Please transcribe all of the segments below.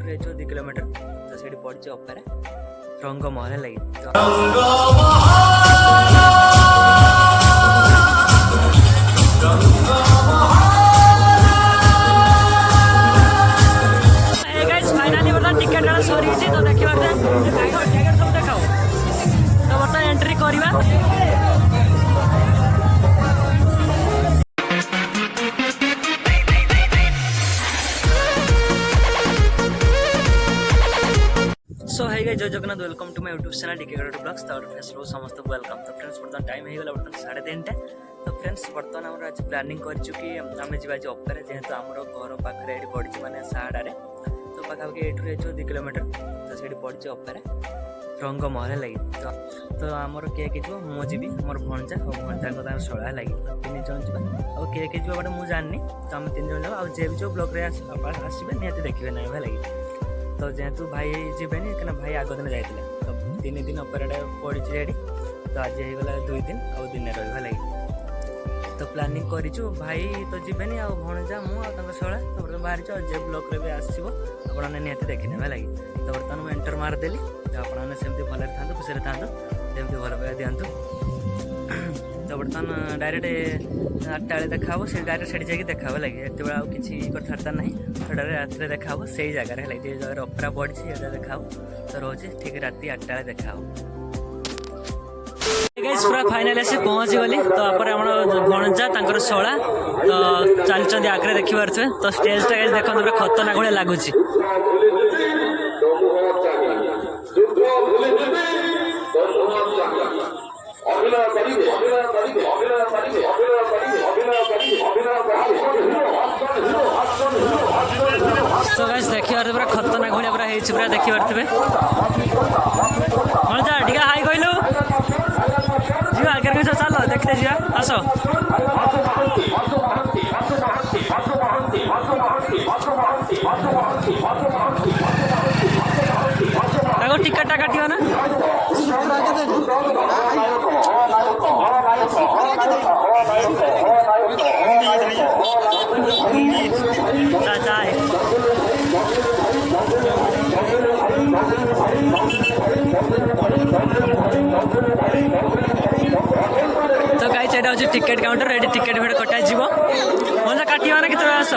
ये 2 किलोमीटर तो से पड़ी अपेरा रंगमहल लगी फाइनाली बता टिकेट सरी तो देखा सब देखा तो बता एंट्री करवा सो है जय Jagannath welcome to my YouTube channel DK गड ब्लॉग्स तो फेसबुक समस्त वेलकम तो फ्रेंड्स बर्तमान टाइम हो गला बर्तमान 3:30 तो फ्रेंड्स बर्तमान आम आज प्लानिंग करूँ कि आम जा अपेरा जेहेतु आम घर पाखे ये पड़ी मैंने साड़े तो पाखापाखि ये 2 किलोमीटर तो से पड़ी अपेरा रंगमहल लगी तो आमर किए जो मु जी मोर भणजा और भणजा शोला लगी 3 जन जा और किए बट मुझे जानी तो आम 3 जन जाओ जे भी जो ब्लॉग आसवे निहती देखिए ना लगी तो जेहेतु भाई जीवेनि क्या भाई आग दिन जाते तो 3 दिन अपेरा पड़ी रेडी तो आज होगला 2 दिन आउ दिन रहा लगी तो प्लानिंग करूँ भाई तो जीवेनि आ भणजा मुझे शोला तो बाहरी जे ब्लॉग भी आसो आपने निहती देखने लगी तो बर्तमान मुझे एंटर मारदेली तो आपने सेमती भले था खुशी था जमी भल पाइबा दिखाँ तो बर्तमान डायरेक्ट 8टा बेले देखा से डायरेक्ट से जाकि देखा लगे एत बड़ा किसी कथबार्ता ना तो डायरेक्ट रात देखा से जगार है जगह अपेरा पड़ी देखा तो रोचे ठीक रात 8टा बेले देखा पूरा फाइनाल आसी पहुँची गली तो आप भणजा तर शोला तो चलते आगे देखिपे तो स्टेजटा गाइस देखो पूरा खतरनाक भाई लगुच तो गाइस देखिए पूरा खतरनाक भाई पूरा देखिपे भणजा टी हाई कहलु जी आगे कह चल देखते जा आस टिकटा काटियो ना तो गाइस एटा होची टिकेट काउंटर रेडी टिकेट भेड़ कटा जीवो मजा काटियो ना कितने आस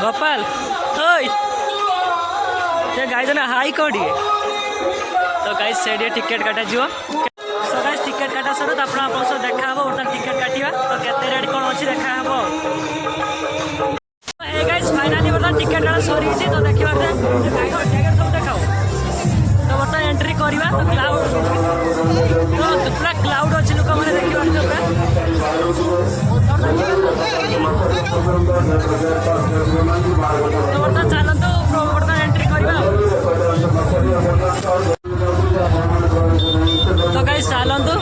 गोपाल ओए गाइस ना हाई कोडी तो गाइस से टिकेट काटा जीवो सो गाइस टिकेट काटा सर तो आप देखा हम बर्तमान टिकेट काटिया तो केते रेट कौन अच्छी देखा हम गाइस फाइनाली बर्तमान टिकेट काटा सरी तो देखा सब देखा तो बर्तमान एंट्री करवा तो क्लाउड तो पूरा क्लाउड अच्छी लोक मैंने देखिए तो बर्तमान चलते बर्तमान एंट्री करवा तो गाइस चलतु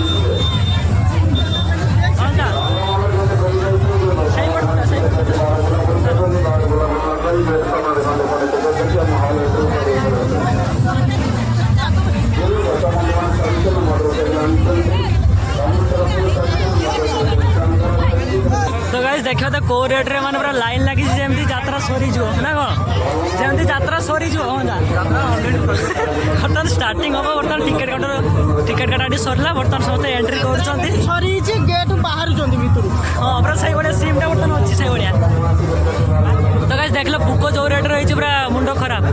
तो गाइस देखो तो को रेट रे माने पूरा लाइन लगी जमी यात्रा सरी जो ना कौन जमी यात्रा सरी जो बर्तमान स्टार्टिंग हम बर्तमान टिकेट काटा सरला बर्तमान समस्त एंट्री कर गेट बाहर भितर हाँ पूरा से भाया सीमटा बर्तमान अच्छी से भाया तो गाइस देख लो बुक जो रेट रही पूरा मुंड खराब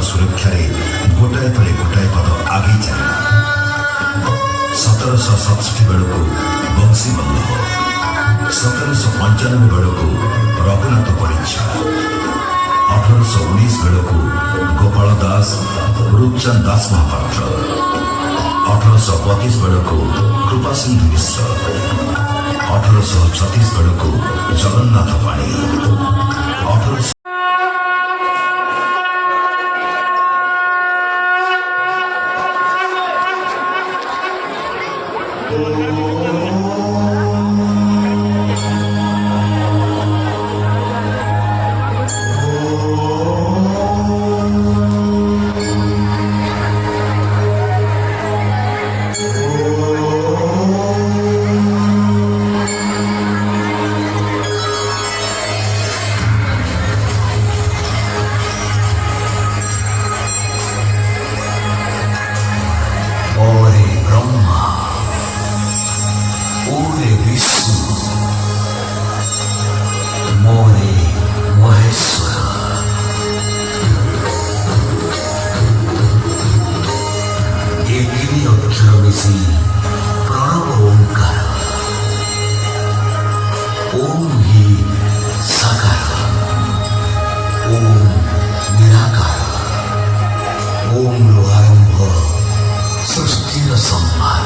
सुरक्षा गोटाए पर गोटाए पद आगे चलला 1767 बेलू बंशी बल्लभ 1795 बेलू रघुनाथ परिच्छा 1819 बेलू गोपाल दास रूपचंद दास महापात्र 1832 बेलू कृपा सिंधु मिश्र 1836 बेलू जगन्नाथ पाणी 18 प्रणव ओंकार ओम ही साकार ओम निराकार ओम आरंभ सृष्टिर संहार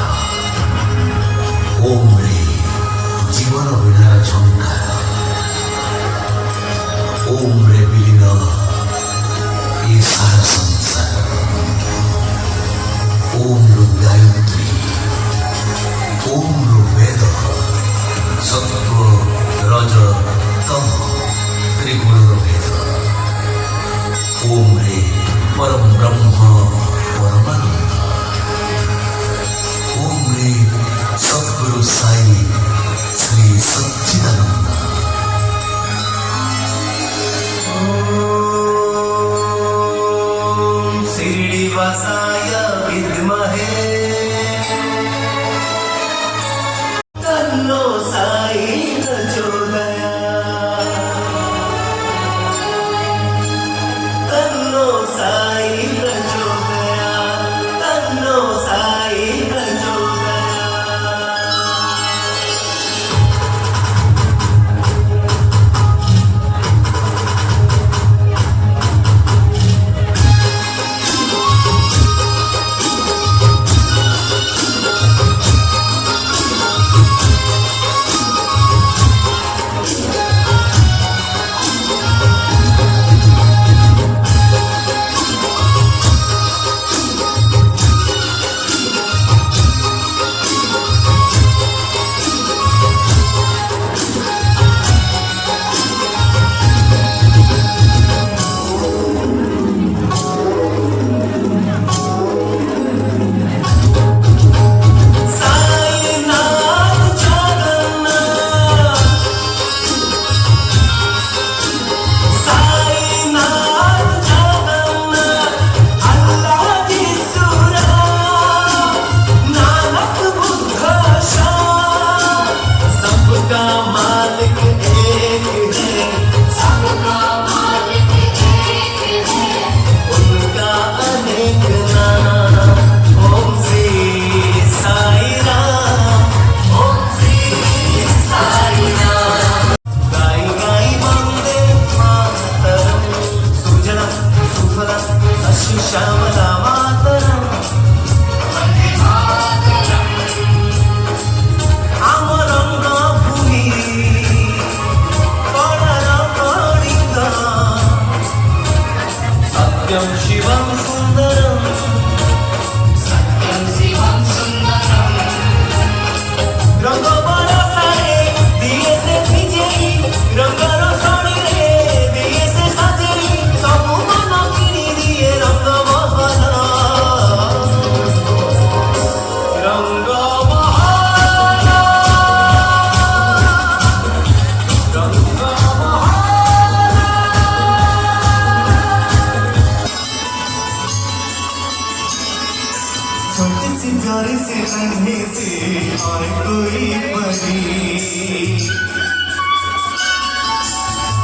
ओम रे जीवन विनार झंकार ओम रे विलीन ये सारा संसार ओम गायत्री ओम वेद सत्व रज तम त्रिगुण भेद ओम रे परम ब्रह्म परमानंद ओम रे सद्गुरु साई श्री सच्चिदानंद ओम श्रीनिवासाय विद्महे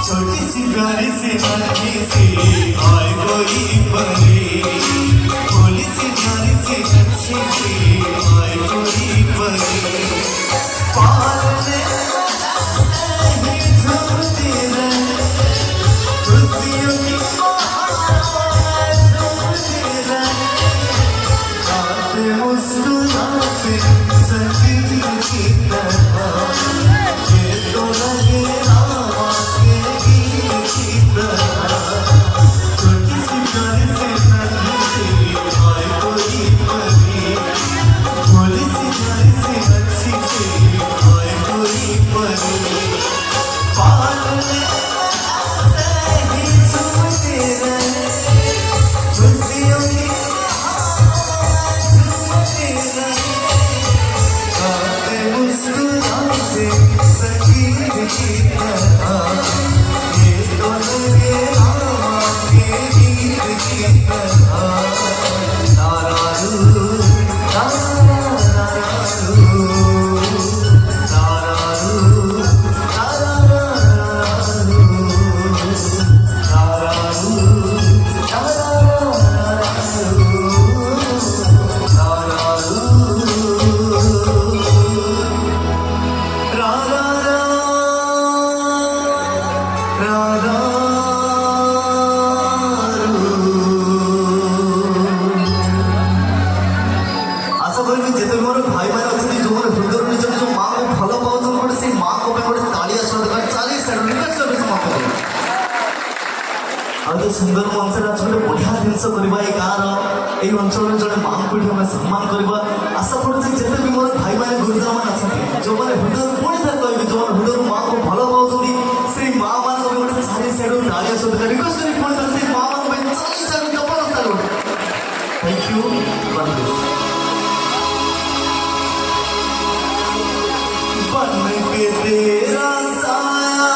छोटी सी प्यारी सी नन्ही सी आए कोई परी भोली सी प्यारी सी अच्छी सी आए कोई परी पालने ही झूमती रहे खुशियों की बात झूमती रहे आते मुस्कुराते सखियों की तरह ये तो लगे रामा के गीत की तरह छोटी सी प्यारी सी नन्ही सी आए कोई परी भोली सी प्यारी सी अच्छी सी आए कोई परी पालने से ही झूमते रहे खुशियों की झूमते रहे आते मुस्कुराते सकीन की तरह ये तो लगे रामा के गीत की तरह तारारू तारारू तारारू आशा करी जिते मोर भाई मैंने अच्छे जो मोर हृदय निज जो माँ को भल पाऊँ गोटे से माँ को गोटे ताली आस चालीस आगे सुंदर अंचल आज गोटे बढ़िया जिनस करवा ये गाँव ये अंचल जड़े माँ को आम सम्मान करवा आशा करुच्छे जिते भी मोर भाई मैंने गुरुजन मैंने अच्छा जो मैंने हृदय पुणी थे कह जो हृदय माँ को भल पाँच से माँ मान गोटे चालीस ताली आस रिक्वेस्ट करी पुणी से माँ मान चालीस थैंक यू बन के तेरा साया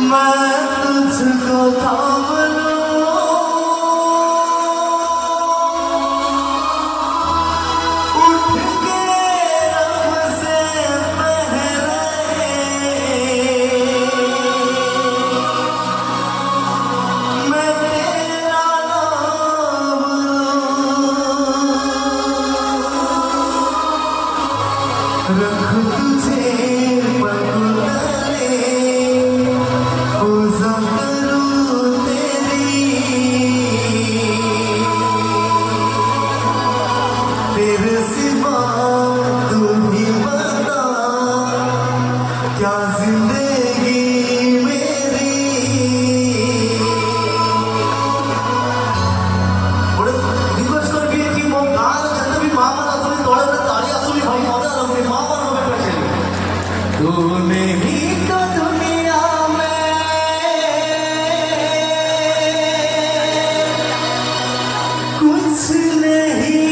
मैं तुझको थाम लूं उठ के रब से पहले मैं तेरा नाम रख तुझे पगले पूजा करूं तेरी तेरे सिवा तू ही बता क्या जिंदगी मेरी बड़े रिक्वेस्ट करके कि मो गाँव जब भी माँ मन आसुनी तोड़े में ताली आसुनी भाई मजा रखे माँ मन हमें बैठे तूने ही तो दुनिया में कुछ नहीं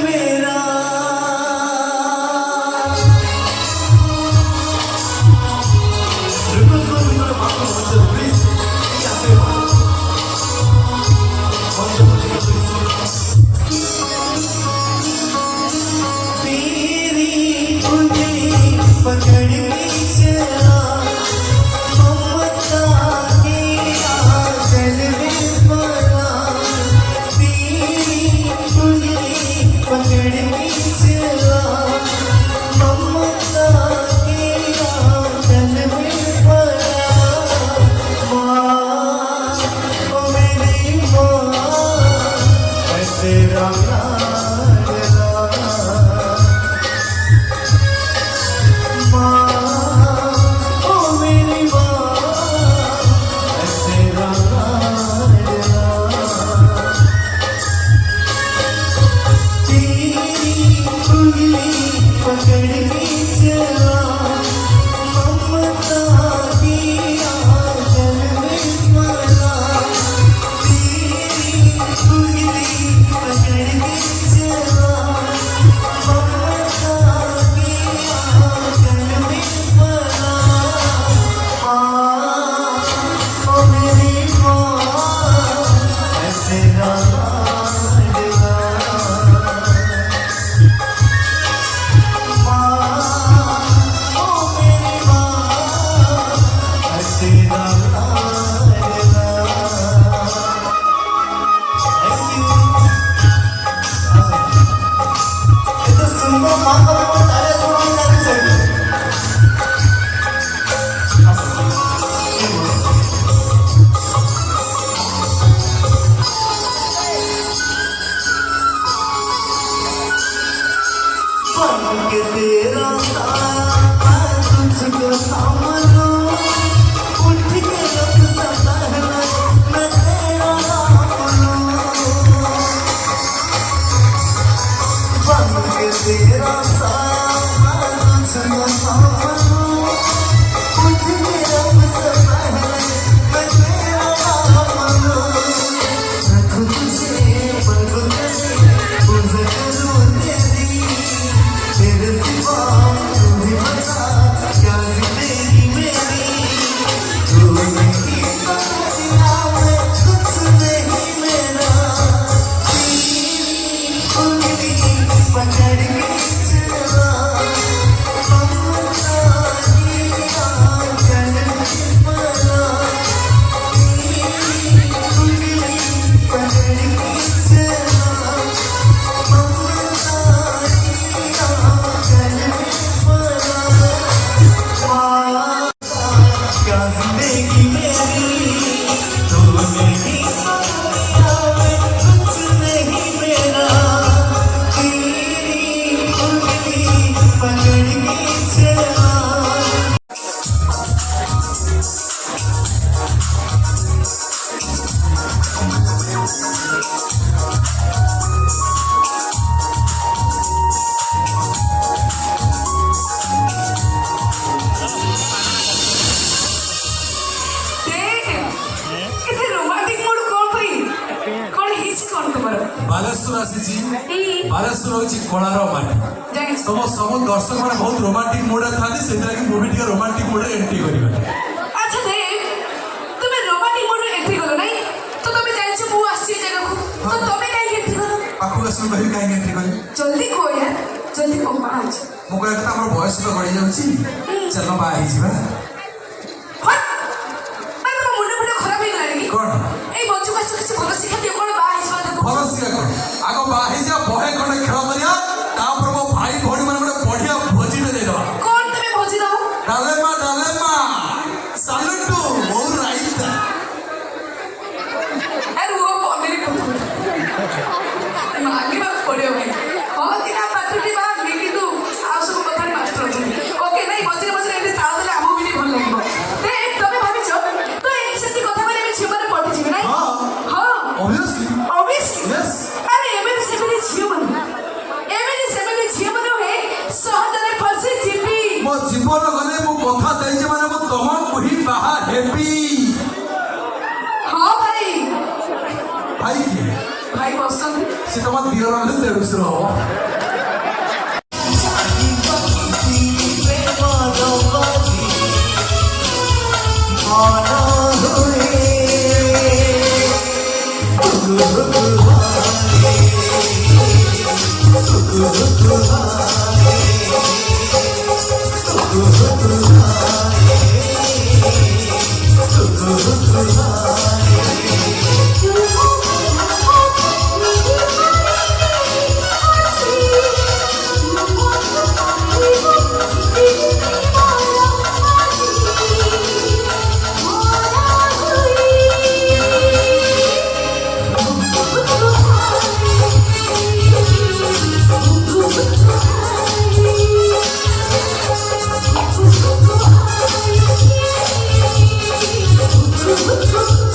मेरा रिक्वेस्ट करो मेरे बात को समझो प्लीज कैसे समझो प्लीज तेरी उंगली पकड़ के चला ममता की आंचल में पड़ा तेरी उंगली पकड़ के चला ममता की आंचल में पड़ा माँ ओ मेरी माँ मैं तेरा लाडला माँ ओ मेरी माँ मैं तेरा लाडला तेरी उंगली पकड़ के चला ममता की आंचल में पड़ा तेरी उंगली पकड़ के चला ममता की आंचल में पड़ा माँ ओ मेरी माँ मैं तेरा लाडला माँ माँ का भी तालियां छोड़ो चारों साइड बन के तेरा साया मैं तुझको थाम लूं उठ के रख सकता है मैं तेरा नाम लूं बन के तेरा साया मैं तुझको थाम लूं उठ के रख सकता है मैं तेरा नाम लूं रख तुझे पल तेरी मुझे करूँ तेरी तेरे सिवा तू ही बता क्या जिंदगी मेरी तू नहीं बदला मैं कुछ नहीं मेरा तेरी उंगली पकड़ के चला अपना दिया चलने वाला तेरी उंगली पकड़ के चला क्या जिंदगी मेरी तू नहीं बदला मैं कुछ नहीं मेरा तेरी उंगली पकड़ के चला ବାଲେଶ୍ୱର ଆସିଛି ବାଲେଶ୍ୱର ହେଉଛି କଳାର ମାଟି ତମ ସବୁ ଦର୍ଶକ ମାନେ ବହୁତ ରୋମାଣ୍ଟିକ ମୁଡରେ ଥାନ୍ତି ସେଥିଲାଗି ମୁଭି ଟିକେ ରୋମାଣ୍ଟିକ ମୁଡରେ ଏଣ୍ଟ୍ରି କରିବା আচ্ছা দেব তুমি রোমান্টিক মোডে এন্ট্রি করো নাই তো তুমি জানিছো ମୁଁ আসছি জায়গাକୁ তো তুমি কাই এন্ট্রি করো ପାଖକୁ ଆସିବୁ କହିବି କାହିଁକି ଏଣ୍ଟ୍ରି କରିବି জলদি কো यार জলদি কো পাঁচ ମୁଁ କହିବା କଥା ଆମର ବୟସ ତ ବଢି ଯାଉଛି ଚାଲ ବାହା ହେଇଯିବା হট মানে তোমার মুন্ডে মুন্ডে খারাপ হয়ে গেল নাকি କଣ এই বঞ্চু কাছে কিছু ভালো শিক্ষা দিও কোন বাই হিসেবে দেখো ଭଲ ଶିକ୍ଷା କଣ ଆଗ ବାହା ହେଇଯିବା ବହେ ଖଣ୍ଡେ ଖେଳ କରିବା ତାପରେ ମୋ ଭାଇ ଭଉଣୀ ମାନେ ଗୋଟେ ବଢିଆ ଭୋଜିଟେ ଦେଇଦବା কোন তুমি ভোজি দাও ଡାଲେମା ସାଲୁଟୁ ବହୁ ରାଇତା আরে ও পনির কথা মাগি বাপ পড়িও ভাই হ্যাঁ দিনা পাতুটি বা আমি কিন্তু আর সব কথা মাস্টার অଛନ୍ତି ওকে নাই মঝিরে মঝিরে এমনি তাল দিলে আমু বিনি ভাল লাগিব তে তুমি ভাবিছ তো এই সেটি কথা বলে আমি ঝিমারে পড়তে যাবি নাই ହଁ হ্যাঁ obviously obviously yes আরে এমনি সেমনি ঝিও মানে হয়ে সহজরে ফসি জিবি ମୋ ଜୀବନ ଗଲେ ମୁଁ କଥା ଦେଇଛି ମାନେ ମୁଁ ତମକୁ ହିଁ ବାହା ହେବି হ্যাঁ ভাই ଭାଇ କିଏ ভাই বসন্ত ସେ ତମ ଦିଅର ହେଲେ ଦେଢୁଶୁର ହବ Thank you.